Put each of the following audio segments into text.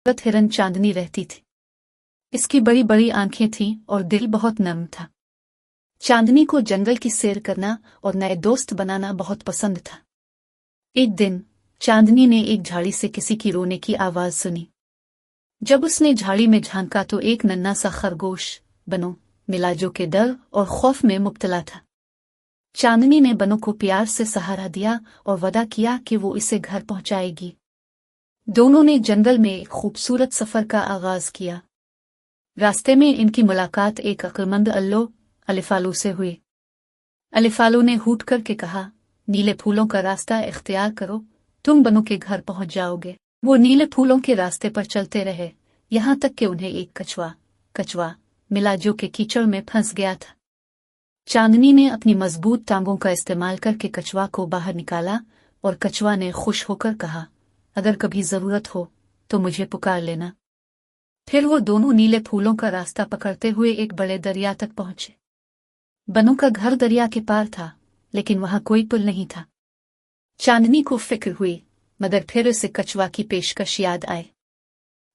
खूबसूरत हिरन चांदनी रहती थी। इसकी बड़ी बड़ी आंखें थीं और दिल बहुत नर्म था। चांदनी को जंगल की सैर करना और नए दोस्त बनाना बहुत पसंद था। एक दिन चांदनी ने एक झाड़ी से किसी की रोने की आवाज सुनी। जब उसने झाड़ी में झांका तो एक नन्हा सा खरगोश बनो मिला जो के डर और खौफ में मुब्तला था। चांदनी ने बनो को प्यार से सहारा दिया और वादा किया कि वो इसे घर पहुंचाएगी। दोनों ने जंगल में एक खूबसूरत सफर का आगाज किया। रास्ते में इनकी मुलाकात एक अक्लमंद अलिफालू से हुई। अलिफालू ने हूट करके कहा, नीले फूलों का रास्ता इख्तियार करो, तुम बनो के घर पहुंच जाओगे। वो नीले फूलों के रास्ते पर चलते रहे, यहाँ तक कि उन्हें एक कछुआ मिला जो कि कीचड़ में फंस गया था। चांदनी ने अपनी मजबूत टांगों का इस्तेमाल करके कछुआ को बाहर निकाला और कछुआ ने खुश होकर कहा, अगर कभी जरूरत हो तो मुझे पुकार लेना। फिर वो दोनों नीले फूलों का रास्ता पकड़ते हुए एक बड़े दरिया तक पहुंचे। बनो का घर दरिया के पार था, लेकिन वहां कोई पुल नहीं था। चांदनी को फिक्र हुई, मगर फिर उसे कछुआ की पेशकश याद आए।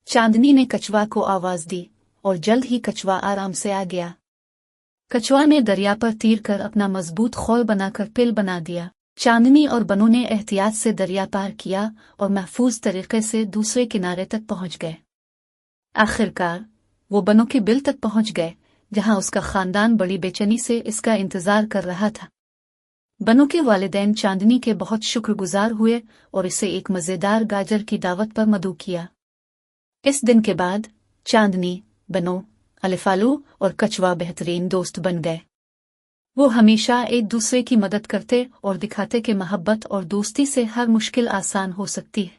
चांदनी ने कछुआ को आवाज दी और जल्द ही कछुआ आराम से आ गया। कछुआ ने दरिया पर तीर कर अपना मजबूत खोल बनाकर पिल बना दिया। चांदनी और बनो ने एहतियात से दरिया पार किया और महफूज तरीके से दूसरे किनारे तक पहुंच गए। आखिरकार वो बनो के बिल तक पहुंच गए, जहां उसका खानदान बड़ी बेचैनी से इसका इंतजार कर रहा था। बनो के वालिदैन चांदनी के बहुत शुक्रगुजार हुए और इसे एक मजेदार गाजर की दावत पर मदऊ किया। इस दिन के बाद चांदनी, बनो, अलिफालू और कछुआ बेहतरीन दोस्त बन गए। वो हमेशा एक दूसरे की मदद करते और दिखाते कि मोहब्बत और दोस्ती से हर मुश्किल आसान हो सकती है।